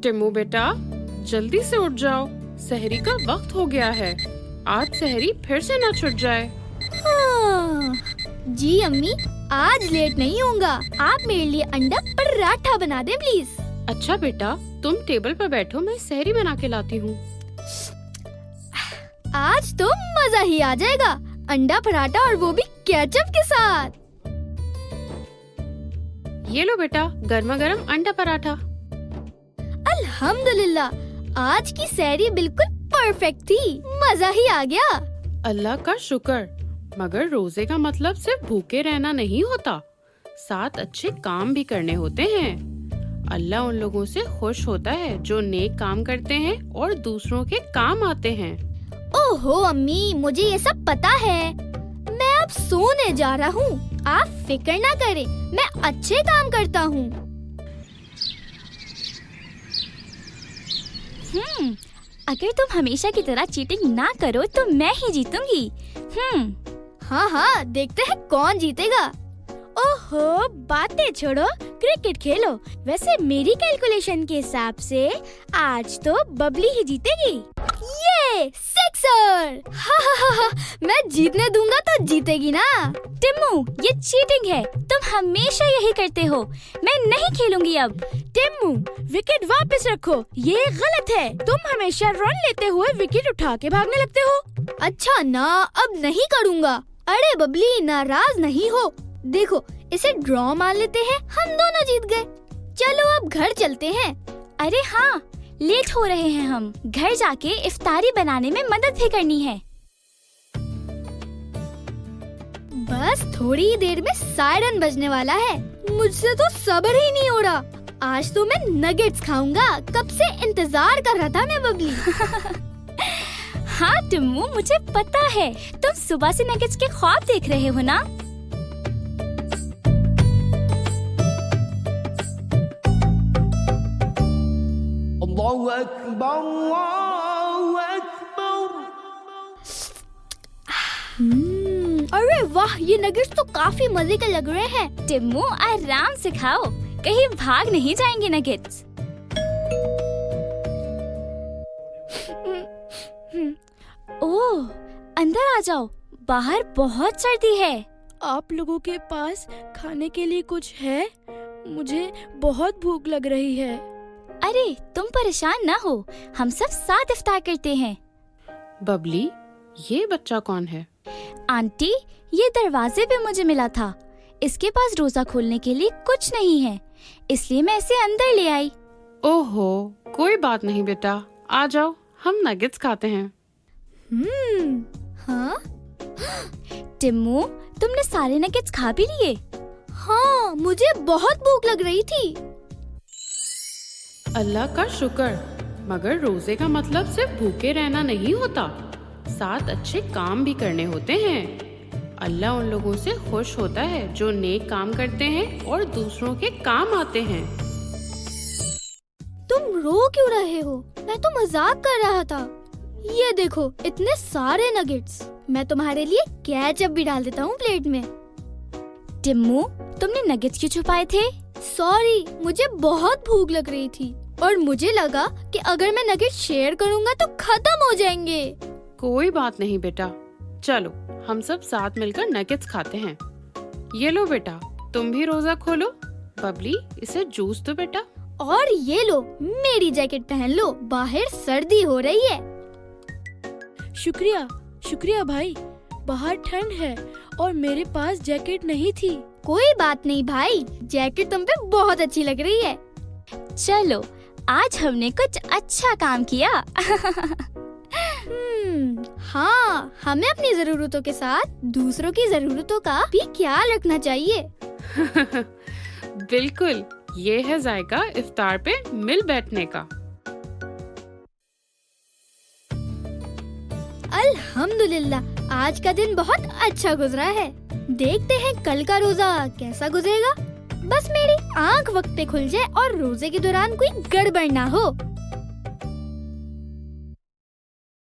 टिम्मू बेटा, जल्दी से उठ जाओ, सहरी का वक्त हो गया है। आज सहरी फिर से न छूट जाए। हाँ। जी अम्मी, आज लेट नहीं होऊंगा। आप मेरे लिए अंडा पराठा बना दे प्लीज। अच्छा बेटा, तुम टेबल पर बैठो, मैं सहरी बना के लाती हूँ। आज तो मजा ही आ जाएगा, अंडा पराठा और वो भी केचप के साथ। ये लो बेटा, गर्मा गर्म अंडा पराठा। अल्हम्दुलिल्लाह, आज की सहरी बिल्कुल परफेक्ट थी, मजा ही आ गया। अल्लाह का शुक्र। मगर रोजे का मतलब सिर्फ भूखे रहना नहीं होता, साथ अच्छे काम भी करने होते हैं। अल्लाह उन लोगों से खुश होता है जो नेक काम करते हैं और दूसरों के काम आते हैं। ओहो अम्मी, मुझे ये सब पता है। मैं अब सोने जा रहा हूँ, आप फिक्र ना करें, मैं अच्छे काम करता हूँ। अगर तुम हमेशा की तरह चीटिंग ना करो तो मैं ही जीतूंगी। हाँ, देखते हैं कौन जीतेगा। ओहो, बातें छोड़ो, क्रिकेट खेलो। वैसे मेरी कैलकुलेशन के हिसाब से आज तो बबली ही जीतेगी। ये सिक्सर! हा, मैं जीतने दूंगा तो जीतेगी ना। टिम्मू, ये चीटिंग है, तुम हमेशा यही करते हो। मैं नहीं खेलूंगी अब। टिम्मू, विकेट वापस रखो, ये गलत है। तुम हमेशा रन लेते हुए विकेट उठा के भागने लगते हो। अच्छा ना, अब नहीं करूँगा। अरे बबली, नाराज नहीं हो। देखो, इसे ड्रॉ मान लेते हैं, हम दोनों जीत गए। चलो अब घर चलते हैं। अरे हाँ, लेट हो रहे हैं हम। घर जाके इफ्तारी बनाने में मदद भी करनी है। बस थोड़ी ही देर में सायरन बजने वाला है। मुझसे तो सब्र ही नहीं हो रहा। आज तो मैं नगेट्स खाऊंगा, कब से इंतजार कर रहा था मैं बबली। हाँ टिम्मू, मुझे पता है, तुम सुबह से नगेट्स के ख्वाब देख रहे हो ना। अल्लाहु अकबर, अल्लाहु अकबर। अरे वाह, ये नगेट्स तो काफी मजे के लग रहे हैं। टिम्मू, आराम से खाओ, कहीं भाग नहीं जाएंगे नगेट्स। ओह, अंदर आ जाओ, बाहर बहुत सर्दी है। आप लोगों के पास खाने के लिए कुछ है? मुझे बहुत भूख लग रही है। अरे तुम परेशान ना हो, हम सब साथ इफ्तार करते हैं। बबली, ये बच्चा कौन है? आंटी, ये दरवाजे पे मुझे मिला था। इसके पास रोजा खोलने के लिए कुछ नहीं है, इसलिए मैं इसे अंदर ले आई। ओहो, कोई बात नहीं बेटा, आ जाओ, हम नगेट्स खाते हैं। हाँ? टिम्मू, तुमने सारे नगेट्स खा भी लिए? हाँ, मुझे बहुत भूख लग रही थी। अल्लाह का शुक्र। मगर रोजे का मतलब सिर्फ भूखे रहना नहीं होता, साथ अच्छे काम भी करने होते हैं। अल्लाह उन लोगों से खुश होता है जो नेक काम करते हैं और दूसरों के काम आते हैं। तुम रो क्यों रहे हो? मैं तो मजाक कर रहा था। ये देखो, इतने सारे नगेट्स। मैं तुम्हारे लिए केचप भी डाल देता हूँ प्लेट में। टिम्मू, तुमने नगेट्स क्यों छुपाए थे? सॉरी, मुझे बहुत भूख लग रही थी और मुझे लगा कि अगर मैं नगेट्स शेयर करूँगा तो खत्म हो जाएंगे। कोई बात नहीं बेटा, चलो हम सब साथ मिलकर नगेट्स खाते हैं। ये लो बेटा, तुम भी रोजा खोलो। बबली, इसे जूस दो बेटा। और ये लो, मेरी जैकेट पहन लो, बाहर सर्दी हो रही है। शुक्रिया, शुक्रिया भाई। बाहर ठंड है और मेरे पास जैकेट नहीं थी। कोई बात नहीं भाई, जैकेट तुम पे बहुत अच्छी लग रही है। चलो, आज हमने कुछ अच्छा काम किया। हाँ, हमें अपनी जरूरतों के साथ दूसरों की जरूरतों का भी ख्याल रखना चाहिए। बिल्कुल, ये है जायका इफ्तार पे मिल बैठने का। अल्हम्दुलिल्लाह, आज का दिन बहुत अच्छा गुजरा है। देखते हैं कल का रोजा कैसा गुजरेगा। बस मेरी आंख वक्त पे खुल जाए और रोजे के दौरान कोई गड़बड़ ना हो।